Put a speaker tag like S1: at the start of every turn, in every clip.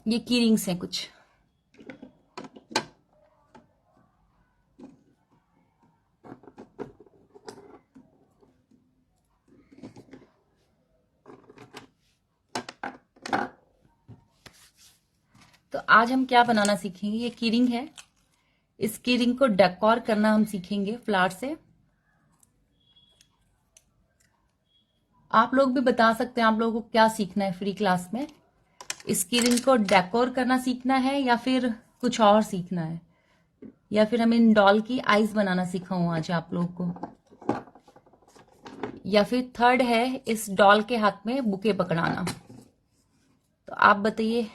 S1: ये की रिंग्स हैं कुछ। तो आज हम क्या बनाना सीखेंगे, ये की रिंग है। इस की रिंग को डेकोर करना हम सीखेंगे फ्लावर से। आप लोग भी बता सकते हैं आप लोगों को क्या सीखना है फ्री क्लास में। इस की रिंग को डेकोर करना सीखना है या फिर कुछ और सीखना है, या फिर हम इन डॉल की आईज बनाना सिखाऊं आज आप लोग को, या फिर थर्ड है इस डॉल के हाथ में बुके पकड़ाना। तो आप बताइए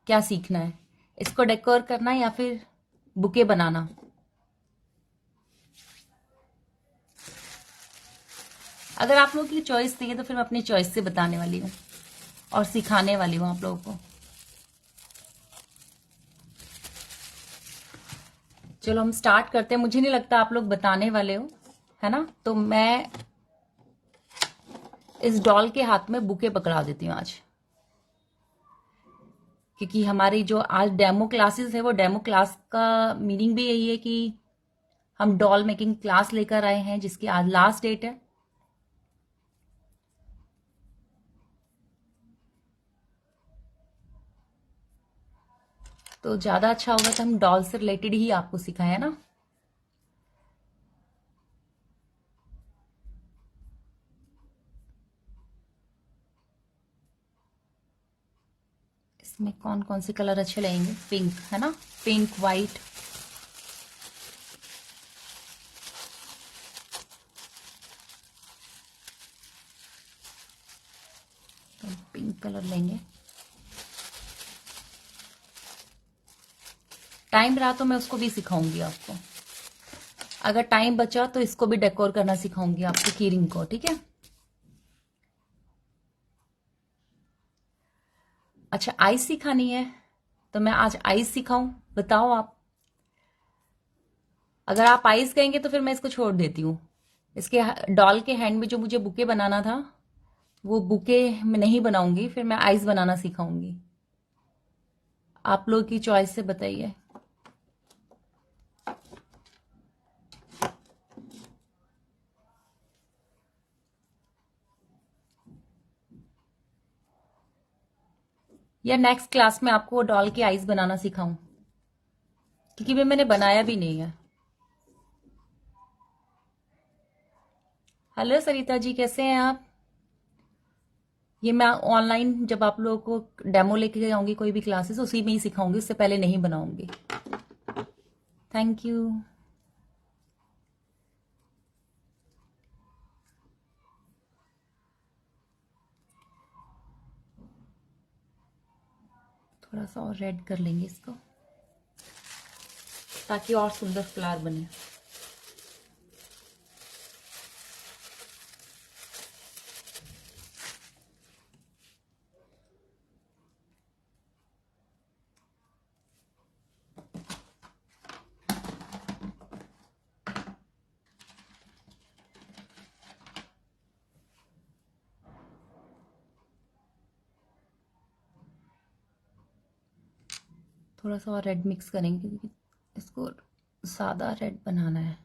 S1: क्या सीखना है, इसको डेकोर करना या फिर बुके बनाना। अगर आप लोगों की चॉइस नहीं है तो फिर मैं अपनी चॉइस से बताने वाली हूँ और सिखाने वाली हूँ आप लोगों को। चलो हम स्टार्ट करते हैं। मुझे नहीं लगता आप लोग बताने वाले हो, है ना। तो मैं इस डॉल के हाथ में बुके पकड़ा देती हूँ आज, क्योंकि हमारी जो आज डेमो क्लासेस है वो डेमो क्लास का मीनिंग भी यही है कि हम डॉल मेकिंग क्लास लेकर आए हैं जिसकी आज लास्ट डेट है। तो ज्यादा अच्छा होगा तो हम डॉल से रिलेटेड ही आपको सिखाए, है ना। इसमें कौन कौन से कलर अच्छे लगेंगे, पिंक है ना, पिंक वाइट। तो पिंक कलर लेंगे। टाइम रहा तो मैं उसको भी सिखाऊंगी आपको। अगर टाइम बचा तो इसको भी डेकोर करना सिखाऊंगी आपको, की रिंग को, ठीक है। अच्छा आइस सिखानी है तो मैं आज आइस सिखाऊं, बताओ आप। अगर आप आइस कहेंगे तो फिर मैं इसको छोड़ देती हूँ। इसके डॉल के हैंड में जो मुझे बुके बनाना था वो बुके में नहीं बनाऊंगी, फिर मैं आइस बनाना सिखाऊंगी। आप लोग की चॉइस से बताइए। या नेक्स्ट क्लास में आपको डॉल की आइस बनाना सिखाऊं, क्योंकि वे मैंने बनाया भी नहीं है। हेलो सरिता जी, कैसे हैं आप। ये मैं ऑनलाइन जब आप लोगों को डेमो लेके जाऊंगी कोई भी क्लासेस उसी में ही सिखाऊंगी, उससे पहले नहीं बनाऊंगी। Thank you. थोड़ा सा और रेड कर लेंगे इसको ताकि और सुंदर फ्लावर बने। थोड़ा सा और रेड मिक्स करेंगे क्योंकि इसको सादा रेड बनाना है।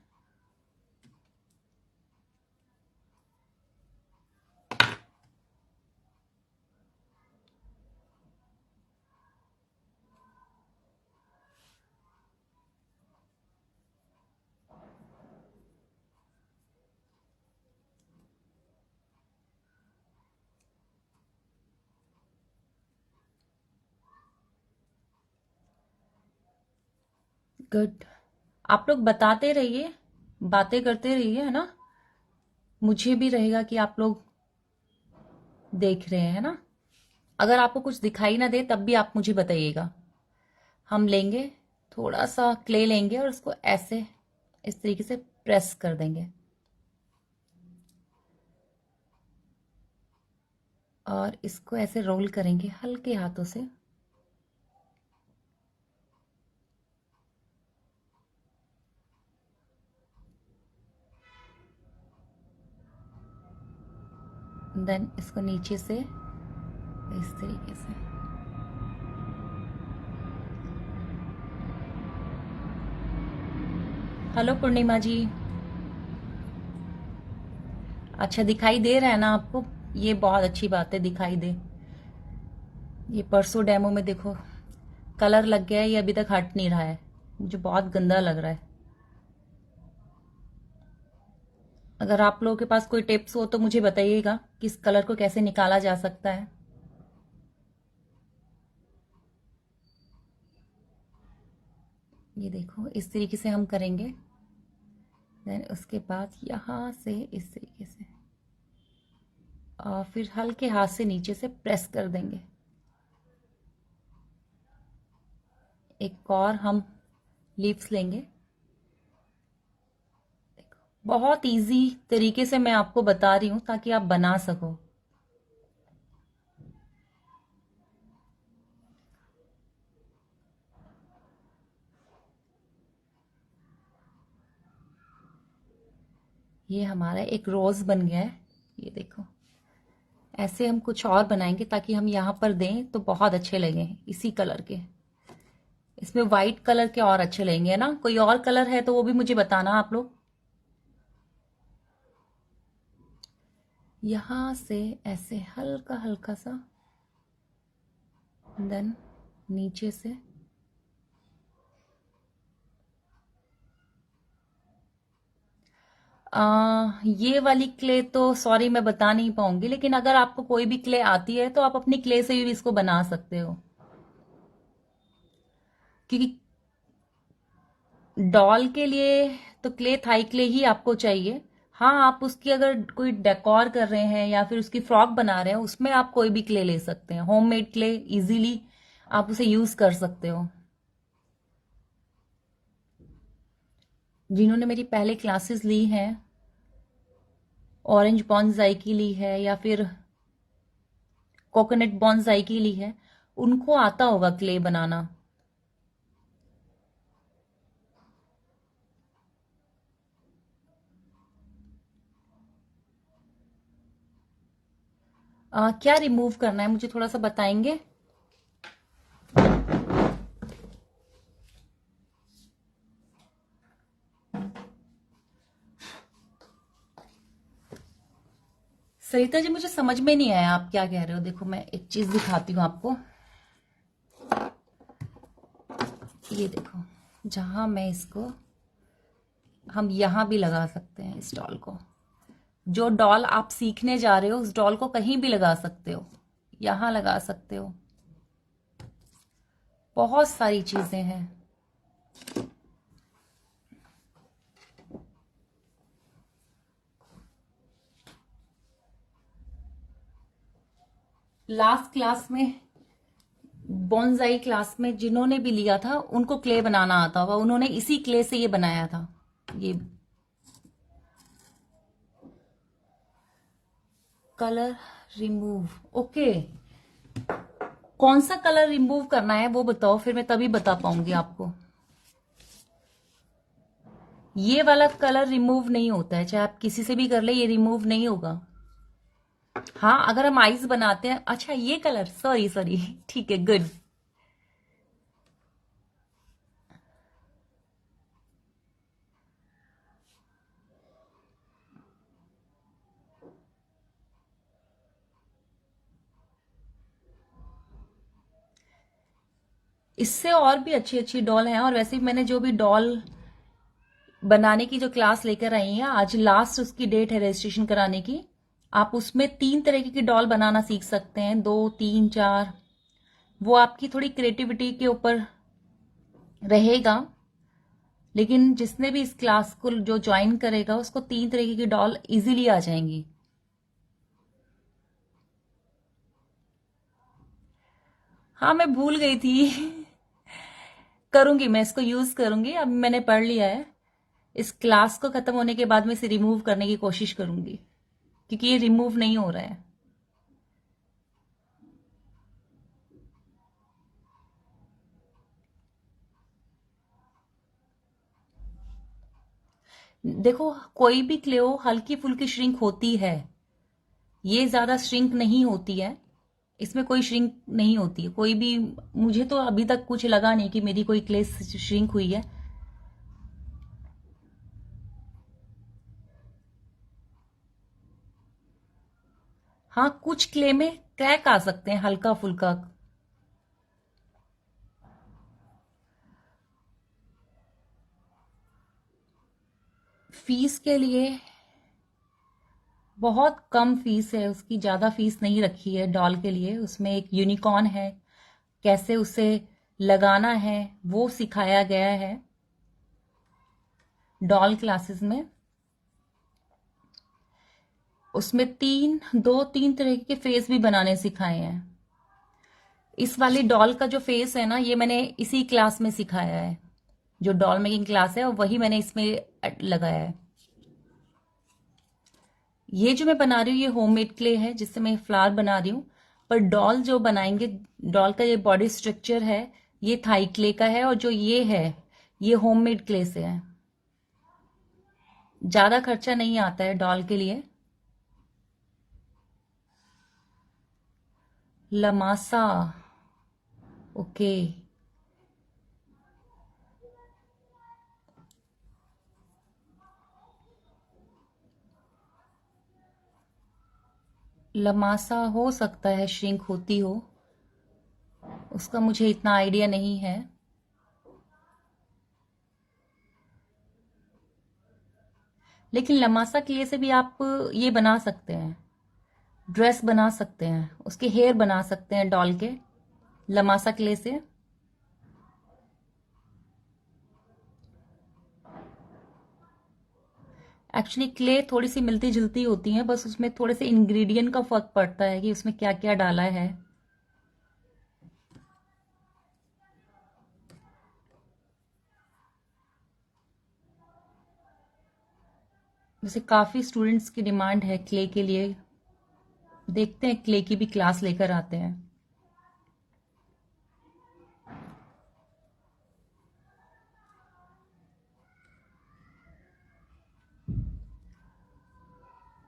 S1: गुड। आप लोग बताते रहिए, बातें करते रहिए, है ना। मुझे भी रहेगा कि आप लोग देख रहे हैं ना। अगर आपको कुछ दिखाई ना दे तब भी आप मुझे बताइएगा। हम लेंगे थोड़ा सा क्ले लेंगे और उसको ऐसे इस तरीके से प्रेस कर देंगे और इसको ऐसे रोल करेंगे हल्के हाथों से। देन इसको नीचे से इस तरीके से। हेलो पूर्णिमा जी। अच्छा दिखाई दे रहा है ना आपको? ये बहुत अच्छी बात है, दिखाई दे। ये परसों डेमो में देखो कलर लग गया है, ये अभी तक हट नहीं रहा है, मुझे बहुत गंदा लग रहा है। अगर आप लोगों के पास कोई टिप्स हो तो मुझे बताइएगा कि इस कलर को कैसे निकाला जा सकता है। ये देखो इस तरीके से हम करेंगे, देन उसके बाद यहाँ से इस तरीके से और फिर हल्के हाथ से नीचे से प्रेस कर देंगे। एक और हम लीव्स लेंगे। बहुत इजी तरीके से मैं आपको बता रही हूं ताकि आप बना सको। ये हमारा एक रोज बन गया है, ये देखो। ऐसे हम कुछ और बनाएंगे ताकि हम यहां पर दें तो बहुत अच्छे लगे इसी कलर के। इसमें व्हाइट कलर के और अच्छे लगेंगे ना? कोई और कलर है तो वो भी मुझे बताना आप लोग। यहां से ऐसे हल्का हल्का सा, देन नीचे से ये वाली क्ले तो सॉरी मैं बता नहीं पाऊंगी, लेकिन अगर आपको कोई भी क्ले आती है तो आप अपनी क्ले से भी इसको बना सकते हो, क्योंकि डॉल के लिए तो क्ले थाई क्ले ही आपको चाहिए। हाँ, आप उसकी अगर कोई डेकोर कर रहे हैं या फिर उसकी फ्रॉक बना रहे हैं उसमें आप कोई भी क्ले ले सकते हैं, होममेड क्ले इजीली आप उसे यूज कर सकते हो। जिन्होंने मेरी पहले क्लासेस ली हैं, ऑरेंज बॉन्साई की ली है या फिर कोकोनट बॉन्साई की ली है, उनको आता होगा क्ले बनाना। क्या रिमूव करना है मुझे थोड़ा सा बताएंगे? सरिता जी मुझे समझ में नहीं आया आप क्या कह रहे हो। देखो मैं एक चीज दिखाती हूँ आपको, ये देखो जहां मैं इसको, हम यहां भी लगा सकते हैं इस डॉल को। जो डॉल आप सीखने जा रहे हो उस डॉल को कहीं भी लगा सकते हो, यहां लगा सकते हो, बहुत सारी चीजें हैं। लास्ट क्लास में, बॉन्साई क्लास में जिन्होंने भी लिया था उनको क्ले बनाना आता होगा, उन्होंने इसी क्ले से ये बनाया था। ये कलर रिमूव, ओके। कौन सा कलर रिमूव करना है वो बताओ, फिर मैं तभी बता पाऊंगी आपको। ये वाला कलर रिमूव नहीं होता है, चाहे आप किसी से भी कर ले, ये रिमूव नहीं होगा। हाँ अगर हम आईज बनाते हैं, अच्छा ये कलर, सॉरी सॉरी ठीक है, गुड। इससे और भी अच्छी अच्छी डॉल हैं, और वैसे भी मैंने जो भी डॉल बनाने की जो क्लास लेकर आई है, आज लास्ट उसकी डेट है रजिस्ट्रेशन कराने की। आप उसमें 3 तरीके की डॉल बनाना सीख सकते हैं, 2 3 4, वो आपकी थोड़ी क्रिएटिविटी के ऊपर रहेगा। लेकिन जिसने भी इस क्लास को जो ज्वाइन करेगा उसको 3 तरीके की डॉल इजीली आ जाएंगी। हाँ मैं भूल गई थी करूंगी, मैं इसको यूज करूंगी, अब मैंने पढ़ लिया है। इस क्लास को खत्म होने के बाद मैं इसे रिमूव करने की कोशिश करूंगी, क्योंकि ये रिमूव नहीं हो रहा है। देखो कोई भी क्ले हो हल्की फुल्की श्रिंक होती है, ये ज्यादा श्रिंक नहीं होती है, इसमें कोई श्रिंक नहीं होती है कोई भी। मुझे तो अभी तक कुछ लगा नहीं कि मेरी कोई क्ले श्रिंक हुई है। हाँ, कुछ क्ले में क्रैक आ सकते हैं हल्का फुल्का। फीस के लिए बहुत कम फीस है उसकी, ज़्यादा फीस नहीं रखी है डॉल के लिए। उसमें एक यूनिकॉर्न है, कैसे उसे लगाना है वो सिखाया गया है डॉल क्लासेस में। उसमें दो तीन तरह के फेस भी बनाने सिखाए हैं। इस वाली डॉल का जो फेस है ना, ये मैंने इसी क्लास में सिखाया है। जो डॉल मेकिंग क्लास है और वही मैंने इसमें लगाया है। ये जो मैं बना रही हूँ ये होममेड क्ले है जिससे मैं फ्लावर बना रही हूँ। पर डॉल जो बनाएंगे, डॉल का ये बॉडी स्ट्रक्चर है, ये थाई क्ले का है। और जो ये है ये होममेड क्ले से है। ज्यादा खर्चा नहीं आता है डॉल के लिए। लमासा, ओके। लमासा हो सकता है श्रिंक होती हो, उसका मुझे इतना आइडिया नहीं है। लेकिन लमासा क्ले से भी आप ये बना सकते हैं, ड्रेस बना सकते हैं, उसके हेयर बना सकते हैं डॉल के, लमासा क्ले से। एक्चुअली क्ले थोड़ी सी मिलती जुलती होती हैं, बस उसमें थोड़े से इंग्रेडिएंट का फर्क पड़ता है कि उसमें क्या क्या डाला है। जैसे काफी स्टूडेंट्स की डिमांड है क्ले के लिए, देखते हैं क्ले की भी क्लास लेकर आते हैं।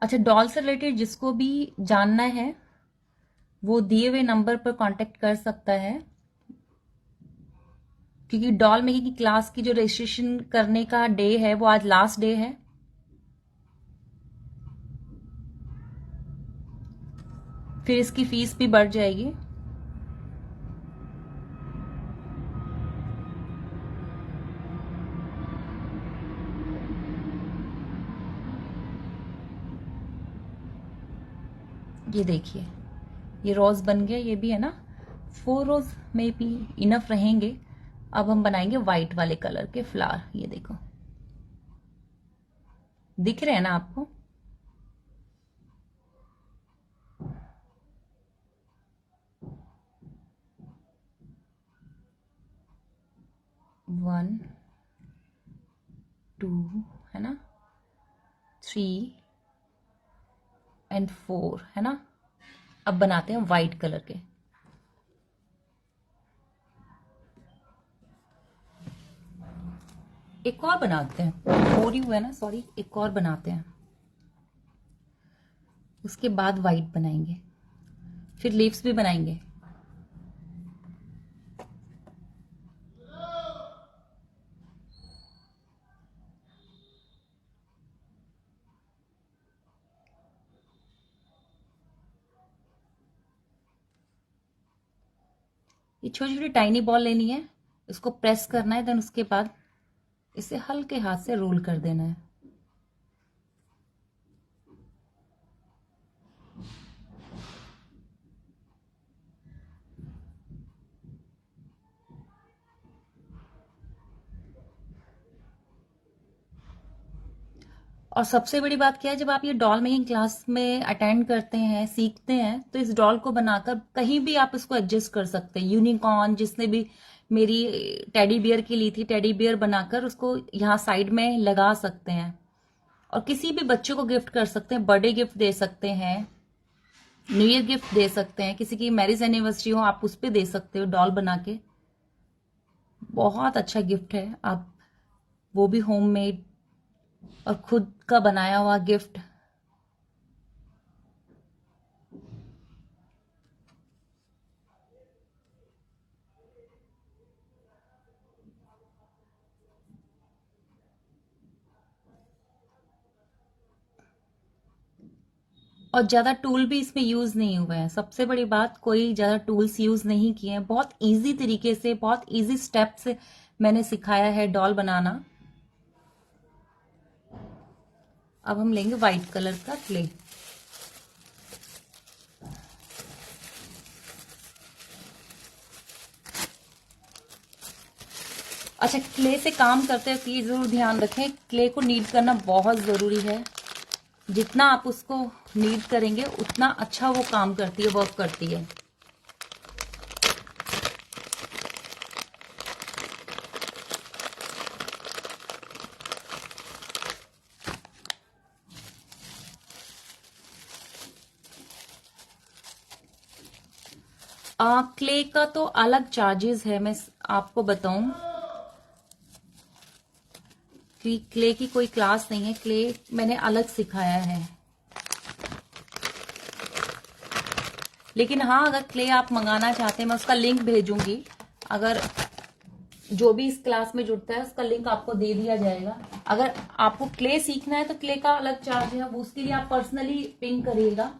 S1: अच्छा, डॉल से रिलेटेड जिसको भी जानना है वो दिए हुए नंबर पर कांटेक्ट कर सकता है, क्योंकि डॉल मेकिंग की क्लास की जो रजिस्ट्रेशन करने का डे है वो आज लास्ट डे है। फिर इसकी फीस भी बढ़ जाएगी। ये देखिए, ये रोज बन गया, ये भी है ना, 4 रोज में भी इनफ रहेंगे। अब हम बनाएंगे व्हाइट वाले कलर के फ्लावर। ये देखो, दिख रहे हैं ना आपको? वन, टू, है ना, 3 एंड 4, है ना। अब बनाते हैं व्हाइट कलर के। एक और बनाते हैं, हो रही हुआ है ना, सॉरी, एक और बनाते हैं, उसके बाद व्हाइट बनाएंगे, फिर लीव्स भी बनाएंगे। ये छोटी छोटी टाइनी बॉल लेनी है, इसको प्रेस करना है, देन उसके बाद इसे हल्के हाथ से रोल कर देना है। और सबसे बड़ी बात क्या है, जब आप ये डॉल मेकिंग क्लास में अटेंड करते हैं, सीखते हैं, तो इस डॉल को बनाकर कहीं भी आप इसको एडजस्ट कर सकते हैं। यूनिकॉर्न, जिसने भी मेरी टेडी बियर की ली थी, टेडी बियर बनाकर उसको यहाँ साइड में लगा सकते हैं। और किसी भी बच्चे को गिफ्ट कर सकते हैं, बर्थडे गिफ्ट दे सकते हैं, न्यू ईयर गिफ्ट दे सकते हैं, किसी की मैरिज एनिवर्सरी हो आप उस पर दे सकते हो डॉल बना के। बहुत अच्छा गिफ्ट है। आप वो भी होममेड और खुद का बनाया हुआ गिफ्ट। और ज़्यादा टूल भी इसमें यूज़ नहीं हुए हैं। सबसे बड़ी बात, कोई ज़्यादा टूल्स यूज़ नहीं किए हैं। बहुत इजी तरीके से, बहुत इजी स्टेप से मैंने सिखाया है डॉल बनाना। अब हम लेंगे वाइट कलर का क्ले। अच्छा, क्ले से काम करते हैं तो ये ज़रूर ध्यान रखें, क्ले को नीड करना बहुत ज़रूरी है। जितना आप उसको नीड करेंगे उतना अच्छा वो काम करती है, वर्क करती है। क्ले का तो अलग चार्जेस है। मैं आपको बताऊं कि क्ले की कोई क्लास नहीं है, क्ले मैंने अलग सिखाया है। लेकिन हाँ, अगर क्ले आप मंगाना चाहते हैं, मैं उसका लिंक भेजूंगी। अगर जो भी इस क्लास में जुड़ता है उसका लिंक आपको दे दिया जाएगा। अगर आपको क्ले सीखना है तो क्ले का अलग चार्ज है, वो उसके लिए आप पर्सनली पिंग करिएगा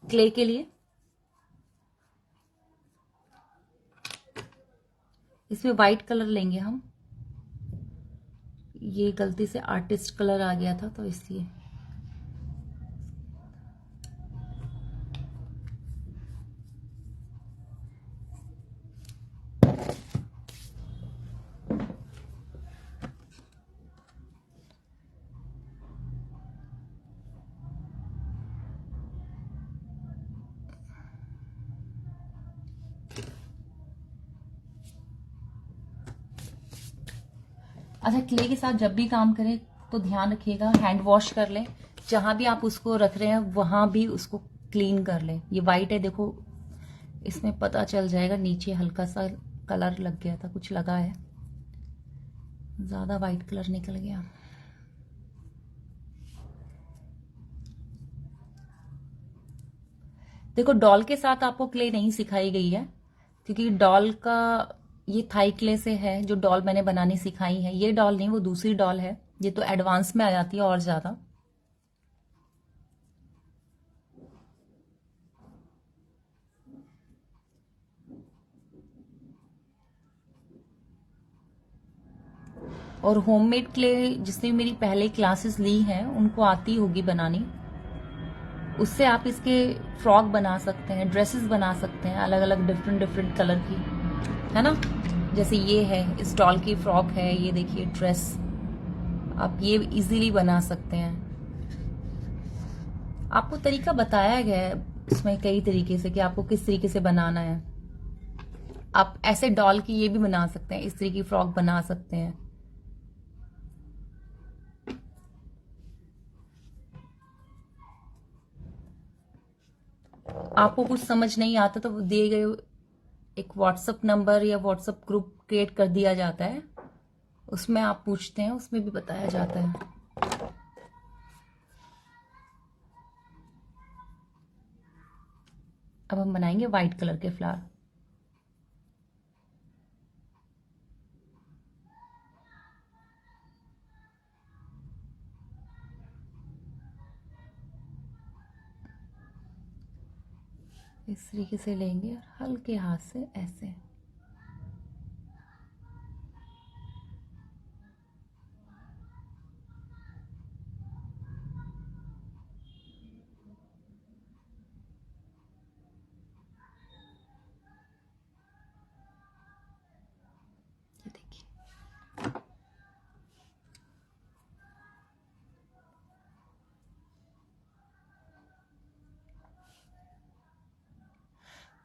S1: क्ले के लिए। इसमें व्हाइट कलर लेंगे हम। ये गलती से आर्टिस्ट कलर आ गया था तो इसलिए। अच्छा, क्ले के साथ जब भी काम करें तो ध्यान रखिएगा, हैंड वॉश कर लें। जहां भी आप उसको रख रहे हैं वहां भी उसको क्लीन कर लें। ये वाइट है, देखो इसमें पता चल जाएगा, नीचे हल्का सा कलर लग गया था, कुछ लगा है, ज्यादा वाइट कलर निकल गया। देखो, डॉल के साथ आपको क्ले नहीं सिखाई गई है, क्योंकि डॉल का ये थाई क्ले से है। जो डॉल मैंने बनानी सिखाई है, ये डॉल नहीं, वो दूसरी डॉल है। ये तो एडवांस में आ जाती है और ज्यादा। और होममेड क्ले जिसने मेरी पहले क्लासेस ली हैं उनको आती होगी बनानी। उससे आप इसके फ्रॉक बना सकते हैं, ड्रेसेस बना सकते हैं, अलग अलग डिफरेंट डिफरेंट कलर की, है ना। जैसे ये है, इस डॉल की फ्रॉक है, ये देखिए ड्रेस, आप ये इजीली बना सकते हैं। आपको तरीका बताया गया है इसमें कई तरीके से कि आपको किस तरीके से बनाना है। आप ऐसे डॉल की ये भी बना सकते हैं, इस तरीके की फ्रॉक बना सकते हैं। आपको कुछ समझ नहीं आता तो दिए गए एक व्हाट्सएप नंबर या व्हाट्सएप ग्रुप क्रिएट कर दिया जाता है, उसमें आप पूछते हैं, उसमें भी बताया जाता है। अब हम बनाएंगे व्हाइट कलर के फ्लावर। इस तरीके से लेंगे और हल्के हाथ से ऐसे। ये देखिए,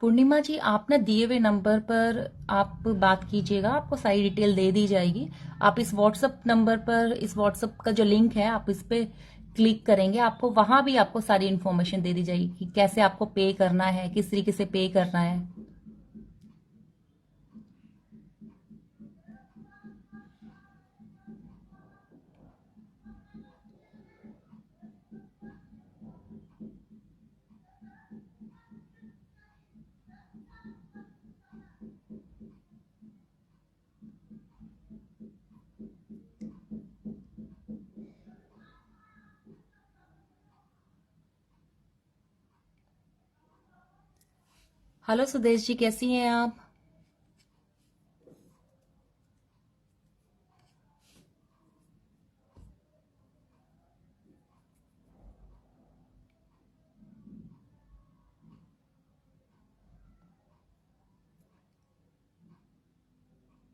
S1: पूर्णिमा जी, आप ना दिए हुए नंबर पर आप बात कीजिएगा, आपको सारी डिटेल दे दी जाएगी। आप इस व्हाट्सएप नंबर पर, इस व्हाट्सएप का जो लिंक है, आप इस पे क्लिक करेंगे, आपको वहां भी आपको सारी इन्फॉर्मेशन दे दी जाएगी कि कैसे आपको पे करना है, किस तरीके से पे करना है। हेलो सुदेश जी, कैसी हैं आप?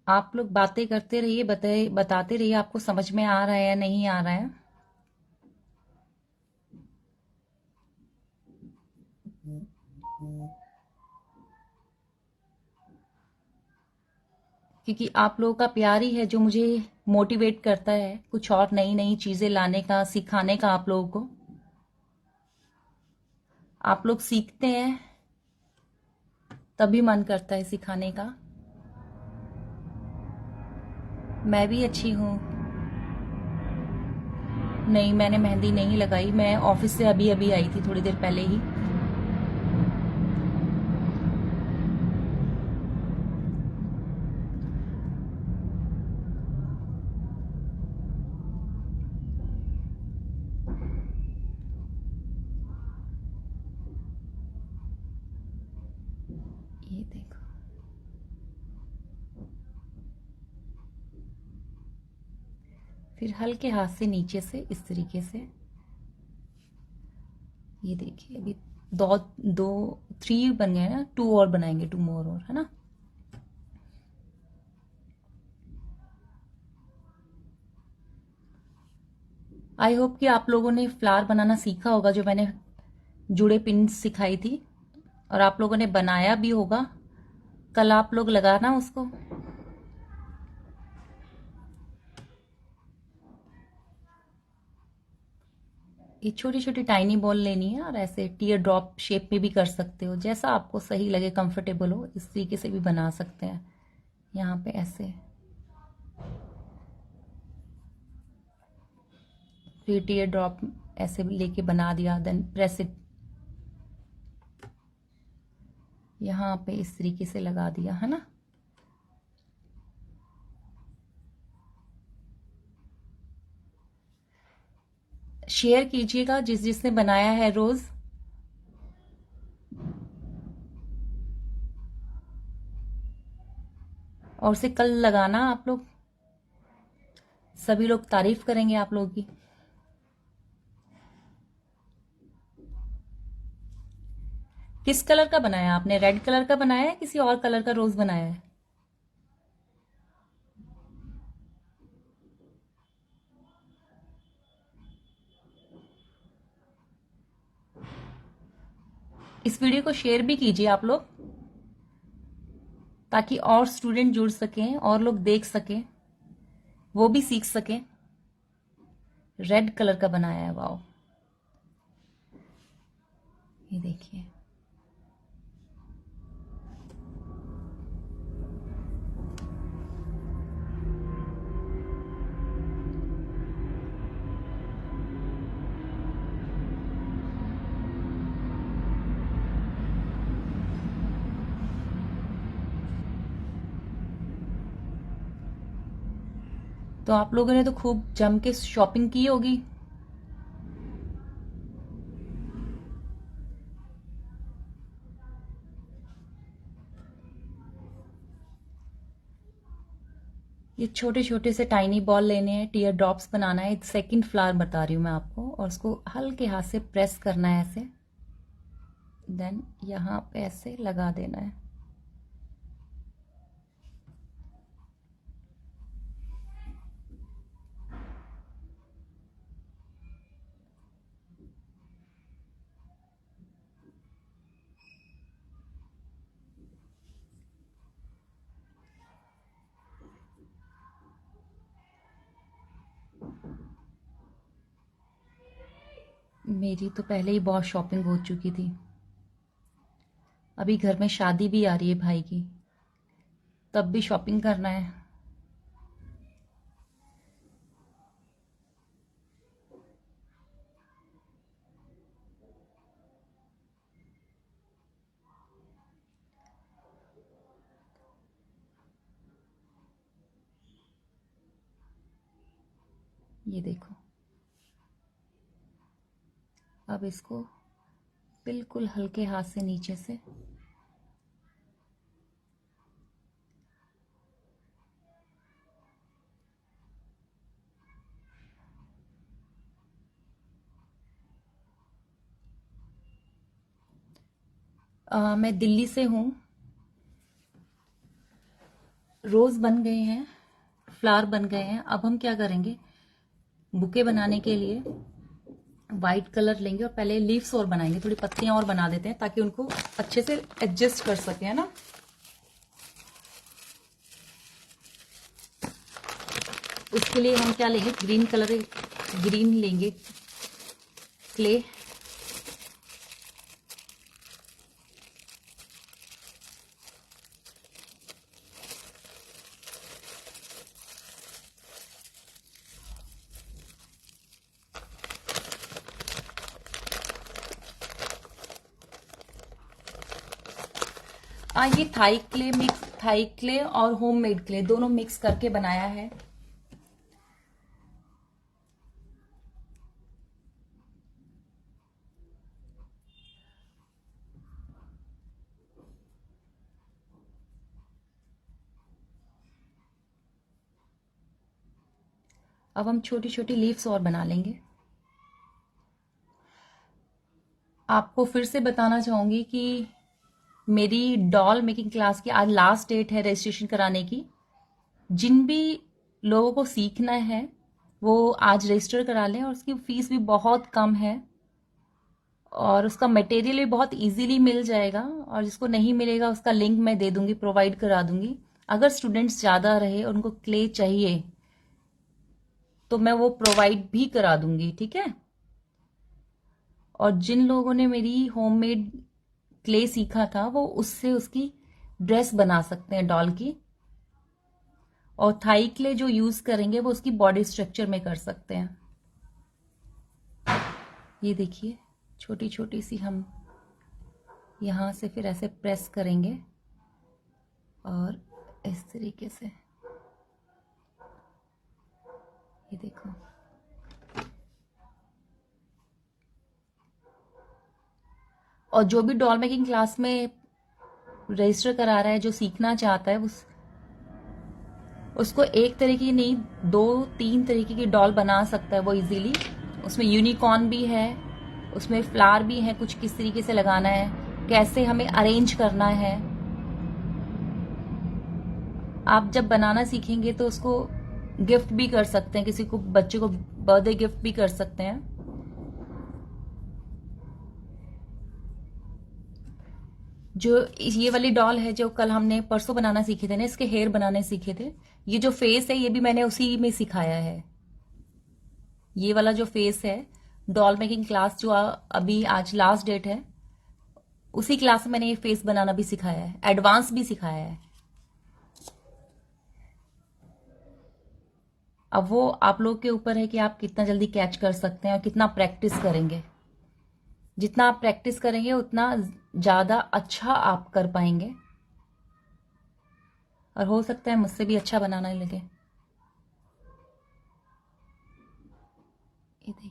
S1: आप लोग बातें करते रहिए, बताते रहिए, आपको समझ में आ रहा है या नहीं आ रहा है। क्योंकि आप लोगों का प्यार ही है जो मुझे मोटिवेट करता है कुछ और नई नई चीजें लाने का, सिखाने का आप लोगों को। आप लोग सीखते हैं तभी मन करता है सिखाने का। मैं भी अच्छी हूँ। नहीं, मैंने मेहंदी नहीं लगाई, मैं ऑफिस से अभी अभी आई थी थोड़ी देर पहले ही। ये देखो, फिर हल्के हाथ से नीचे से इस तरीके से। ये देखिए, अभी दो दो 3 बन गए ना, 2 और बनाएंगे, 2 मोर और, है ना। आई होप कि आप लोगों ने फ्लावर बनाना सीखा होगा, जो मैंने जुड़े पिन सिखाई थी, और आप लोगों ने बनाया भी होगा। कल आप लोग लगाना उसको। ये छोटी छोटी टाइनी बॉल लेनी है, और ऐसे टीयर ड्रॉप शेप में भी कर सकते हो, जैसा आपको सही लगे, कंफर्टेबल हो, इस तरीके से भी बना सकते हैं। यहाँ पे ऐसे फिर टीयर ड्रॉप ऐसे भी लेके बना दिया, देन प्रेस इट, यहाँ पे इस तरीके से लगा दिया, है ना। शेयर कीजिएगा जिस जिसने बनाया है रोज। और उसे कल लगाना आप लोग, सभी लोग तारीफ करेंगे आप लोगों की। किस कलर का बनाया आपने? रेड कलर का बनाया है, किसी और कलर का रोज बनाया है? इस वीडियो को शेयर भी कीजिए आप लोग, ताकि और स्टूडेंट जुड़ सकें और लोग देख सकें, वो भी सीख सकें। रेड कलर का बनाया है, वाओ। ये देखिए, तो आप लोगों ने तो खूब जम के शॉपिंग की होगी। ये छोटे छोटे से टाइनी बॉल लेने हैं, टीयर ड्रॉप्स बनाना है। सेकंड फ्लावर बता रही हूँ मैं आपको, और उसको हल्के हाथ से प्रेस करना है ऐसे, देन यहाँ पे ऐसे लगा देना है। मेरी तो पहले ही बहुत शॉपिंग हो चुकी थी। अभी घर में शादी भी आ रही है भाई की, तब भी शॉपिंग करना है। ये देखो, अब इसको बिल्कुल हल्के हाथ से नीचे से मैं दिल्ली से हूँ। रोज बन गए हैं, फ्लावर बन गए हैं। अब हम क्या करेंगे, बुके बनाने के लिए वाइट कलर लेंगे और पहले लीव्स और बनाएंगे, थोड़ी पत्तियां और बना देते हैं ताकि उनको अच्छे से एडजस्ट कर सके, है ना। उसके लिए हम क्या लेंगे, ग्रीन लेंगे क्ले। ये थाई क्ले और होममेड क्ले दोनों मिक्स करके बनाया है। अब हम छोटी छोटी लीव्स और बना लेंगे। आपको फिर से बताना चाहूंगी कि मेरी डॉल मेकिंग क्लास की आज लास्ट डेट है रजिस्ट्रेशन कराने की। जिन भी लोगों को सीखना है वो आज रजिस्टर करा लें, और उसकी फीस भी बहुत कम है और उसका मटेरियल भी बहुत इजीली मिल जाएगा, और जिसको नहीं मिलेगा उसका लिंक मैं दे दूंगी, प्रोवाइड करा दूंगी। अगर स्टूडेंट्स ज़्यादा रहे और उनको क्ले चाहिए तो मैं वो प्रोवाइड भी करा दूंगी, ठीक है। और जिन लोगों ने मेरी होममेड क्ले सीखा था वो उससे उसकी ड्रेस बना सकते हैं डॉल की। और थाई क्ले जो यूज करेंगे वो उसकी बॉडी स्ट्रक्चर में कर सकते हैं। ये देखिए, छोटी छोटी सी हम यहां से फिर ऐसे प्रेस करेंगे और इस तरीके से, ये देखो। और जो भी डॉल मेकिंग क्लास में रजिस्टर करा रहा है, जो सीखना चाहता है, उसको एक तरीके की नहीं, 2-3 तरीके की डॉल बना सकता है वो इजीली। उसमें यूनिकॉर्न भी है, उसमें फ्लावर भी है, कुछ किस तरीके से लगाना है, कैसे हमें अरेंज करना है। आप जब बनाना सीखेंगे तो उसको गिफ्ट भी कर सकते हैं, किसी को, बच्चे को बर्थडे गिफ्ट भी कर सकते हैं। जो ये वाली डॉल है जो कल हमने परसों बनाना सीखे थे ना, इसके हेयर बनाने सीखे थे। ये जो फेस है ये भी मैंने उसी में सिखाया है। ये वाला जो फेस है, डॉल मेकिंग क्लास जो अभी आज लास्ट डेट है, उसी क्लास में मैंने ये फेस बनाना भी सिखाया है, एडवांस भी सिखाया है। अब वो आप लोग के ऊपर है कि आप कितना जल्दी कैच कर सकते हैं और कितना प्रैक्टिस करेंगे। जितना आप प्रैक्टिस करेंगे उतना ज्यादा अच्छा आप कर पाएंगे, और हो सकता है मुझसे भी अच्छा बनाना लगे। ये देखिए,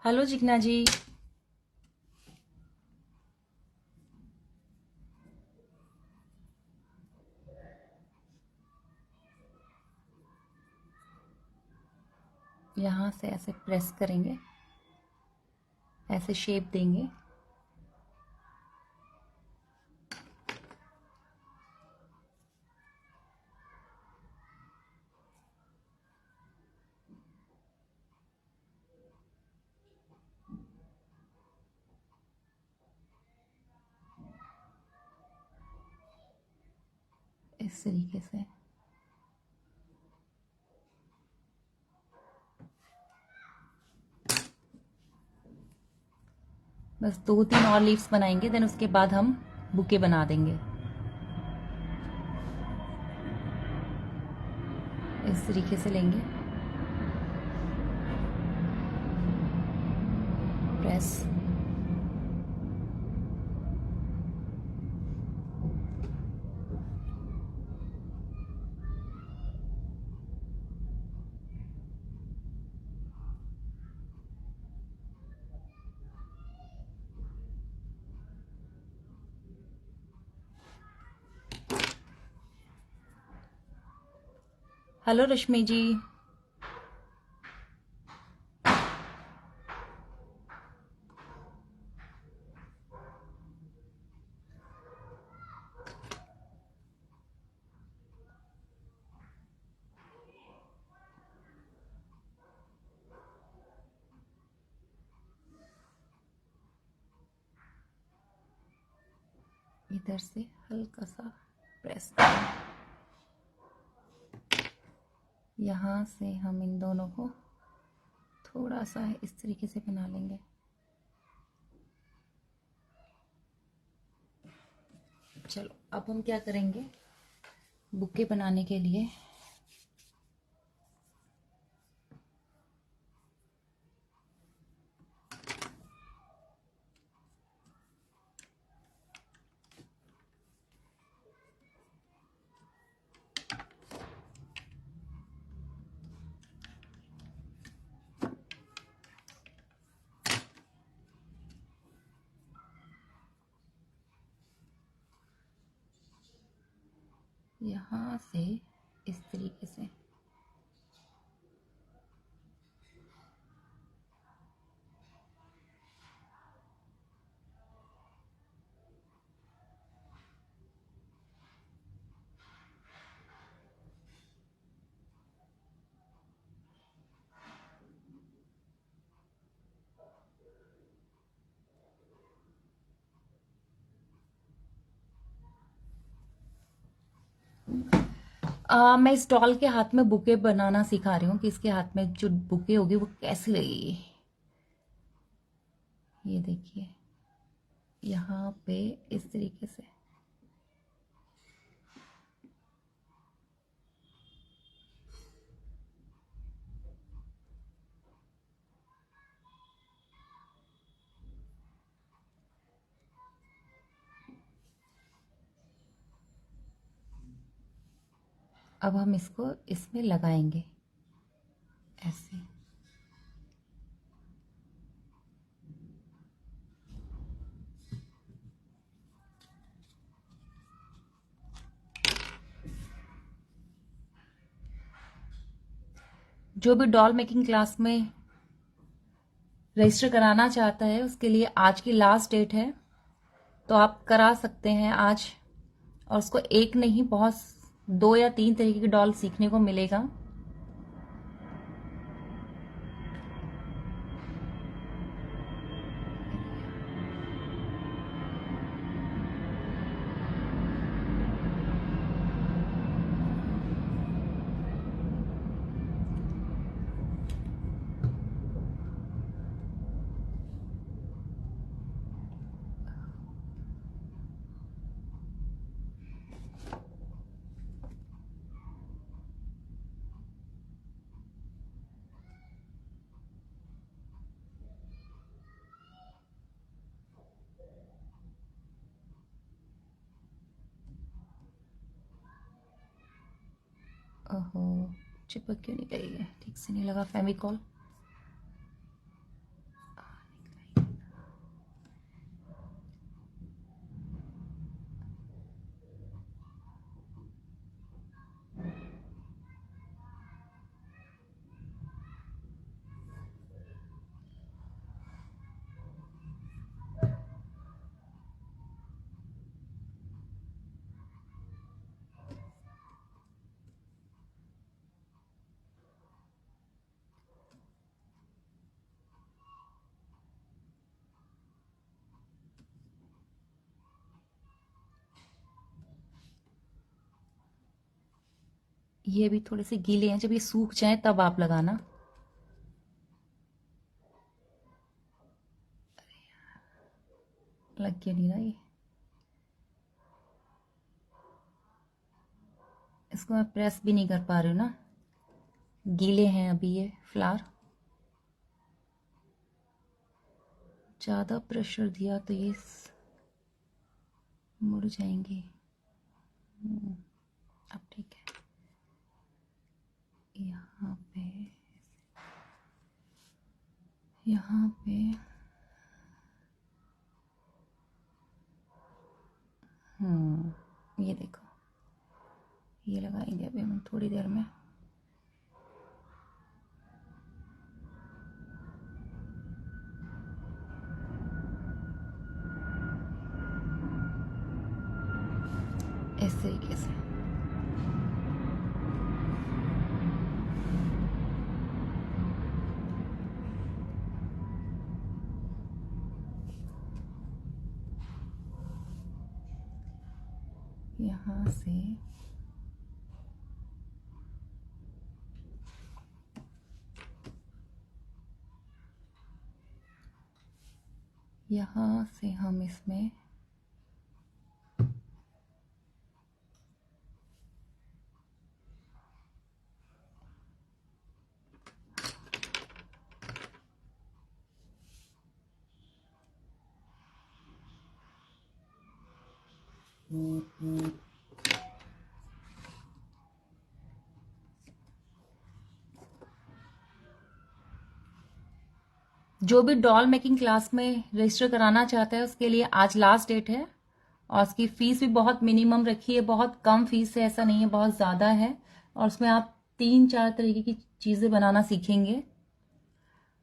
S1: हेलो जिग्ना जी। यहां से ऐसे प्रेस करेंगे, ऐसे शेप देंगे। इस तरीके से। बस 2-3 और लीव्स बनाएंगे, देन उसके बाद हम बुके बना देंगे। इस तरीके से लेंगे, प्रेस। हेलो रश्मि जी। इधर से हल्का सा प्रेस करें। यहाँ से हम इन दोनों को थोड़ा सा इस तरीके से बना लेंगे। चलो अब हम क्या करेंगे, बुके बनाने के लिए यहाँ से इस तरीके से मैं इस डॉल के हाथ में बुके बनाना सिखा रही हूँ कि इसके हाथ में जो बुके होगी वो कैसी लगेगी। ये देखिए यहाँ पे इस तरीके से। अब हम इसको इसमें लगाएंगे ऐसे। जो भी डॉल मेकिंग क्लास में रजिस्टर कराना चाहता है उसके लिए आज की लास्ट डेट है, तो आप करा सकते हैं आज। और उसको एक नहीं, बहुत 2 या 3 तरीके की डॉल सीखने को मिलेगा। ओहो, चिपक क्यों नहीं गई है, ठीक से नहीं लगा फेविकॉल। ये भी थोड़े से गीले हैं, जब ये सूख जाए तब आप लगाना। लग क्यों नहीं रहा ये, इसको मैं प्रेस भी नहीं कर पा रही हूँ ना, गीले हैं अभी ये फ्लावर। ज़्यादा प्रेशर दिया तो ये मुड़ जाएंगे। अब ठीक है। यहाँ पे, यहाँ पे ये देखो, ये लगाएंगे अभी हम थोड़ी देर में। इस तरीके से। यहाँ से हम इसमें जो भी डॉल मेकिंग क्लास में रजिस्टर कराना चाहता है उसके लिए आज लास्ट डेट है, और उसकी फीस भी बहुत मिनिमम रखी है, बहुत कम फीस है, ऐसा नहीं है बहुत ज़्यादा है। और उसमें आप 3-4 तरीके की चीज़ें बनाना सीखेंगे,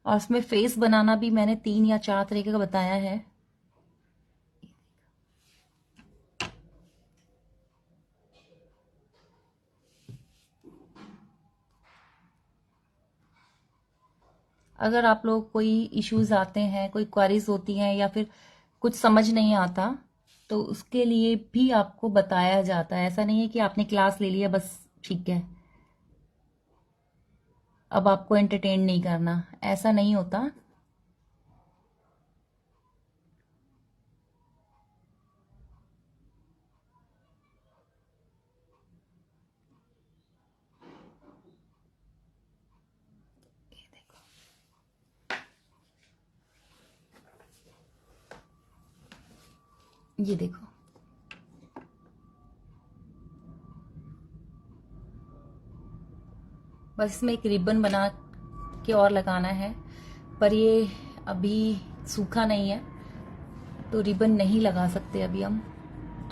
S1: और उसमें फेस बनाना भी मैंने 3 या 4 तरीके का बताया है। अगर आप लोग कोई इश्यूज आते हैं, कोई क्वेरीज होती हैं, या फिर कुछ समझ नहीं आता, तो उसके लिए भी आपको बताया जाता है। ऐसा नहीं है कि आपने क्लास ले लिया बस ठीक है, अब आपको एंटरटेन नहीं करना, ऐसा नहीं होता। ये देखो, बस इसमें एक रिबन बना के और लगाना है, पर ये अभी सूखा नहीं है तो रिबन नहीं लगा सकते। अभी हम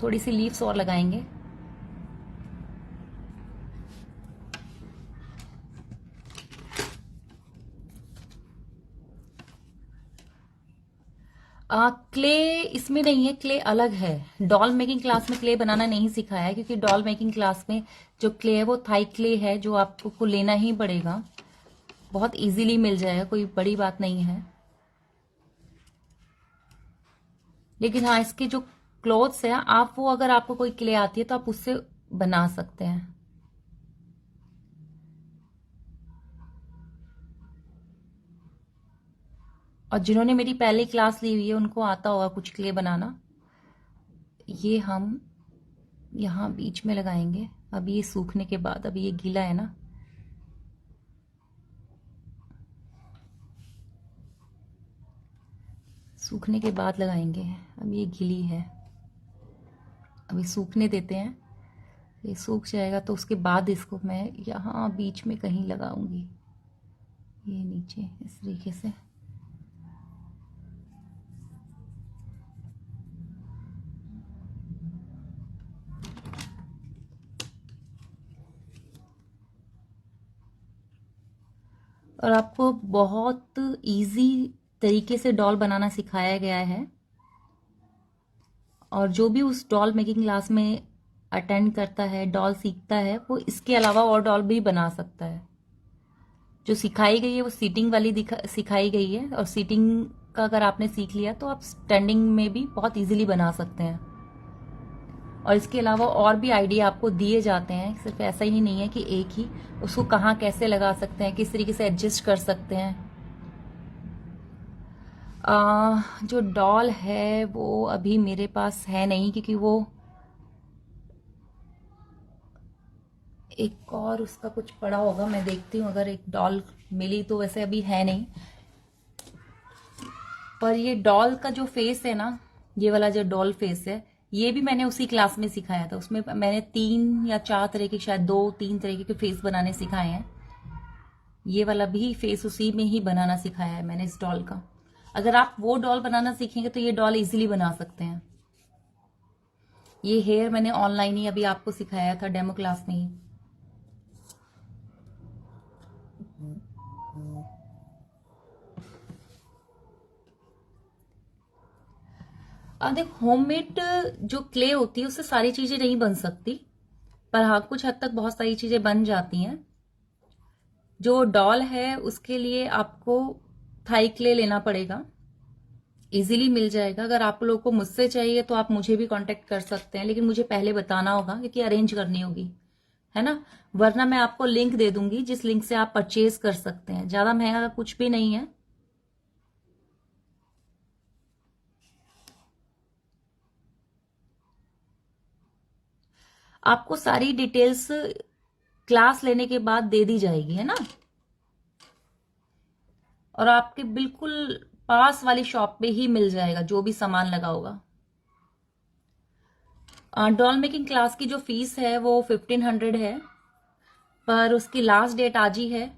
S1: थोड़ी सी लीव्स और लगाएंगे। क्ले इसमें नहीं है, क्ले अलग है। डॉल मेकिंग क्लास में क्ले बनाना नहीं सिखाया है, क्योंकि डॉल मेकिंग क्लास में जो क्ले है वो थाई क्ले है, जो आपको लेना ही पड़ेगा, बहुत इजीली मिल जाएगा, कोई बड़ी बात नहीं है। लेकिन हाँ, इसके जो क्लोथ्स है, आप वो अगर आपको कोई क्ले आती है तो आप उससे बना सकते हैं। और जिन्होंने मेरी पहले क्लास ली हुई है उनको आता होगा कुछ क्ले बनाना। ये हम यहाँ बीच में लगाएंगे। अब ये सूखने के बाद, अभी ये गीला है ना, सूखने के बाद लगाएंगे। अब ये गीली है, अभी सूखने देते हैं। ये सूख जाएगा तो उसके बाद इसको मैं यहाँ बीच में कहीं लगाऊंगी, ये नीचे इस तरीके से। और आपको बहुत इजी तरीके से डॉल बनाना सिखाया गया है, और जो भी उस डॉल मेकिंग क्लास में अटेंड करता है, डॉल सीखता है, वो इसके अलावा और डॉल भी बना सकता है। जो सिखाई गई है वो सीटिंग वाली सिखाई गई है, और सीटिंग का अगर आपने सीख लिया तो आप स्टैंडिंग में भी बहुत इजीली बना सकते हैं। और इसके अलावा और भी आइडिया आपको दिए जाते हैं, सिर्फ ऐसा ही नहीं है कि एक ही, उसको कहाँ कैसे लगा सकते हैं, किस तरीके से एडजस्ट कर सकते हैं। जो डॉल है वो अभी मेरे पास है नहीं, क्योंकि वो एक और उसका कुछ पड़ा होगा, मैं देखती हूँ अगर एक डॉल मिली तो। वैसे अभी है नहीं, पर ये डॉल का जो फेस है ना, ये वाला जो डॉल फेस है, ये भी मैंने उसी क्लास में सिखाया था। उसमें मैंने 3 या 4 तरह के, शायद 2-3 तरीके के फेस बनाने सिखाए हैं। ये वाला भी फेस उसी में ही बनाना सिखाया है मैंने इस डॉल का। अगर आप वो डॉल बनाना सीखेंगे तो ये डॉल इजीली बना सकते हैं। ये हेयर मैंने ऑनलाइन ही अभी आपको सिखाया था, डेमो क्लास में ही। देख, होममेड जो क्ले होती है उससे सारी चीजें नहीं बन सकती, पर हाँ कुछ हद तक बहुत सारी चीजें बन जाती हैं। जो डॉल है उसके लिए आपको थाई क्ले लेना पड़ेगा, इजीली मिल जाएगा। अगर आप लोगों को मुझसे चाहिए तो आप मुझे भी कांटेक्ट कर सकते हैं, लेकिन मुझे पहले बताना होगा क्योंकि अरेंज करनी होगी, है ना। वरना मैं आपको लिंक दे दूंगी जिस लिंक से आप परचेज कर सकते हैं, ज्यादा महंगा कुछ भी नहीं है। आपको सारी डिटेल्स क्लास लेने के बाद दे दी जाएगी, है ना। और आपके बिल्कुल पास वाली शॉप पे ही मिल जाएगा जो भी सामान लगा होगा। डॉल मेकिंग क्लास की जो फीस है वो 1500 है, पर उसकी लास्ट डेट आज ही है।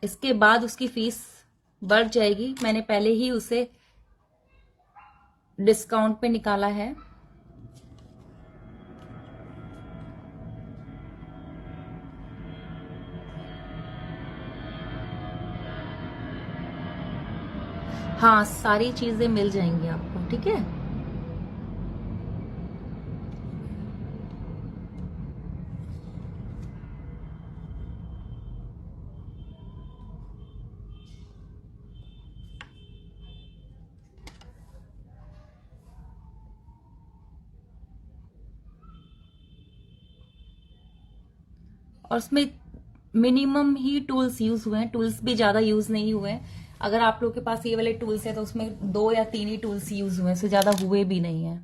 S1: इसके बाद उसकी फीस बढ़ जाएगी, मैंने पहले ही उसे डिस्काउंट पे निकाला है। हाँ, सारी चीजें मिल जाएंगी आपको, ठीक है। और उसमें मिनिमम ही टूल्स यूज हुए हैं, टूल्स भी ज्यादा यूज नहीं हुए हैं। अगर आप लोग के पास ये वाले टूल्स है तो उसमें 2 या 3 ही टूल्स यूज हुए हैं, उससे ज्यादा हुए भी नहीं है।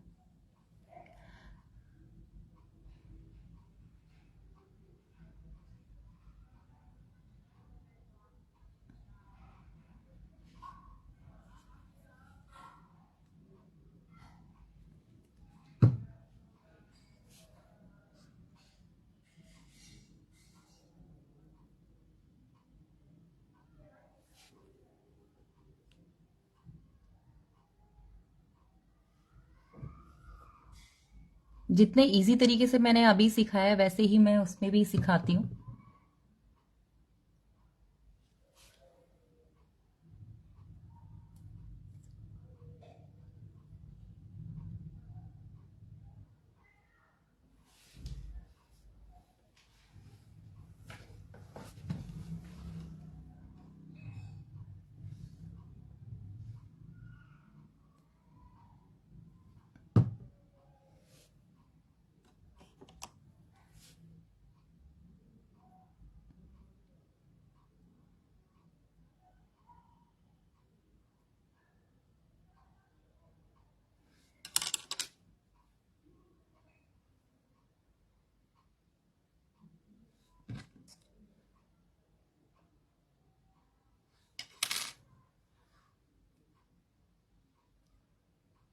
S1: जितने इजी तरीके से मैंने अभी सिखाया है वैसे ही मैं उसमें भी सिखाती हूँ।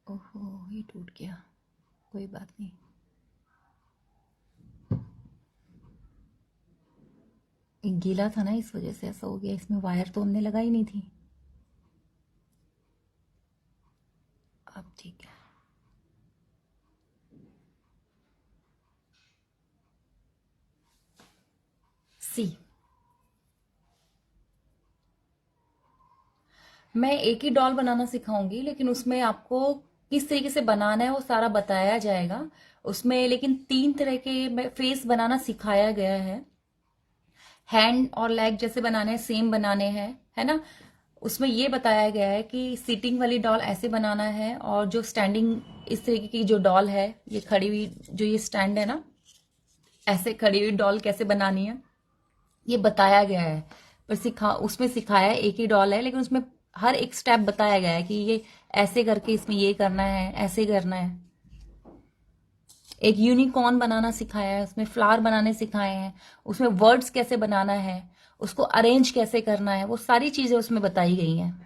S1: ओहो, ये टूट गया, कोई बात नहीं। ये गीला था ना, इस वजह से ऐसा हो गया। इसमें वायर तो हमने लगाई नहीं थी। अब ठीक है। सी, मैं एक ही डॉल बनाना सिखाऊंगी, लेकिन उसमें आपको किस तरीके से बनाना है वो सारा बताया जाएगा उसमें। लेकिन 3 तरह के फेस बनाना सिखाया गया है। हैंड और लेग जैसे बनाने हैं सेम बनाने हैं, है ना। उसमें ये बताया गया है कि सीटिंग वाली डॉल ऐसे बनाना है, और जो स्टैंडिंग इस तरीके की जो डॉल है, ये खड़ी हुई जो ये स्टैंड है ना, ऐसे खड़ी हुई डॉल कैसे बनानी है ये बताया गया है। पर उसमें सिखाया है, एक ही डॉल है लेकिन उसमें हर एक स्टेप बताया गया है कि ये ऐसे करके इसमें ये करना है, ऐसे करना है। एक यूनिकॉर्न बनाना सिखाया है, उसमें फ्लावर बनाने सिखाए हैं, उसमें वर्ड्स कैसे बनाना है, उसको अरेंज कैसे करना है, वो सारी चीजें उसमें बताई गई हैं।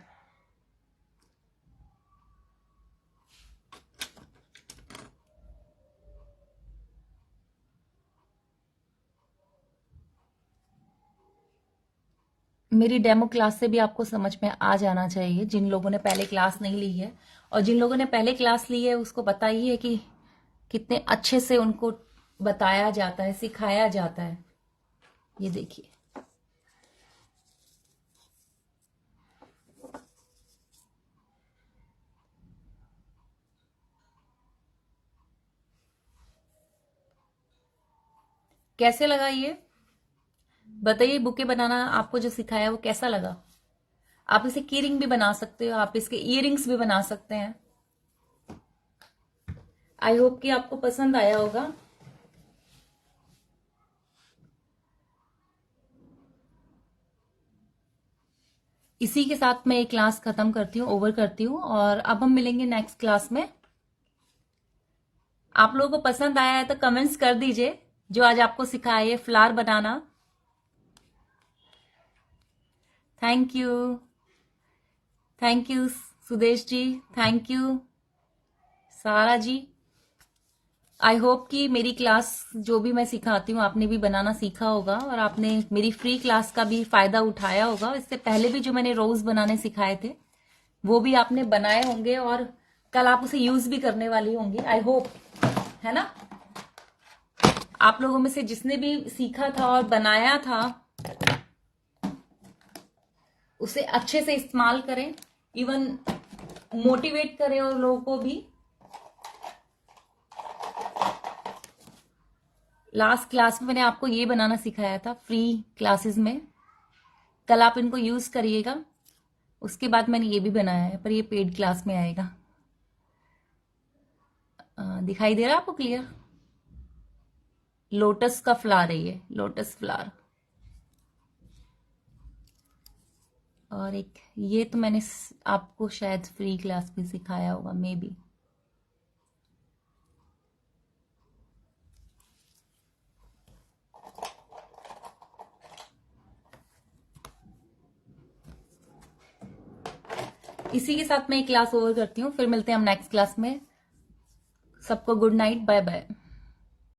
S1: मेरी डेमो क्लास से भी आपको समझ में आ जाना चाहिए, जिन लोगों ने पहले क्लास नहीं ली है। और जिन लोगों ने पहले क्लास ली है उसको पता ही है कि कितने अच्छे से उनको बताया जाता है, सिखाया जाता है। ये देखिए, कैसे लगा ये बताइए। बुके बनाना आपको जो सिखाया वो कैसा लगा? आप इसे कीरिंग भी बना सकते हो, आप इसके इयरिंग्स भी बना सकते हैं। आई होप कि आपको पसंद आया होगा। इसी के साथ मैं ये क्लास खत्म करती हूँ, ओवर करती हूँ, और अब हम मिलेंगे नेक्स्ट क्लास में। आप लोगों को पसंद आया है तो कमेंट्स कर दीजिए, जो आज आपको सिखाया ये फ्लावर बनाना। Thank you, thank you Sudesh ji, thank you Sara ji. I hope कि मेरी क्लास जो भी मैं सिखाती हूँ आपने भी बनाना सीखा होगा, और आपने मेरी फ्री क्लास का भी फायदा उठाया होगा। इससे पहले भी जो मैंने रोज बनाने सिखाए थे वो भी आपने बनाए होंगे, और कल आप उसे यूज भी करने वाली होंगी, आई होप, है ना? आप लोगों में से जिसने भी सीखा था और बनाया था उसे अच्छे से इस्तेमाल करें, इवन मोटिवेट करें और लोगों को भी। लास्ट क्लास में मैंने आपको ये बनाना सिखाया था फ्री क्लासेस में, कल आप इनको यूज करिएगा। उसके बाद मैंने ये भी बनाया है, पर ये पेड क्लास में आएगा। दिखाई दे रहा है आपको क्लियर? लोटस का फ्लावर है ये, लोटस फ्लावर। और एक ये तो मैंने आपको शायद फ्री क्लास में सिखाया होगा, मे बी। इसी के साथ मैं क्लास ओवर करती हूँ, फिर मिलते हैं हम नेक्स्ट क्लास में। सबको गुड नाइट, बाय बाय।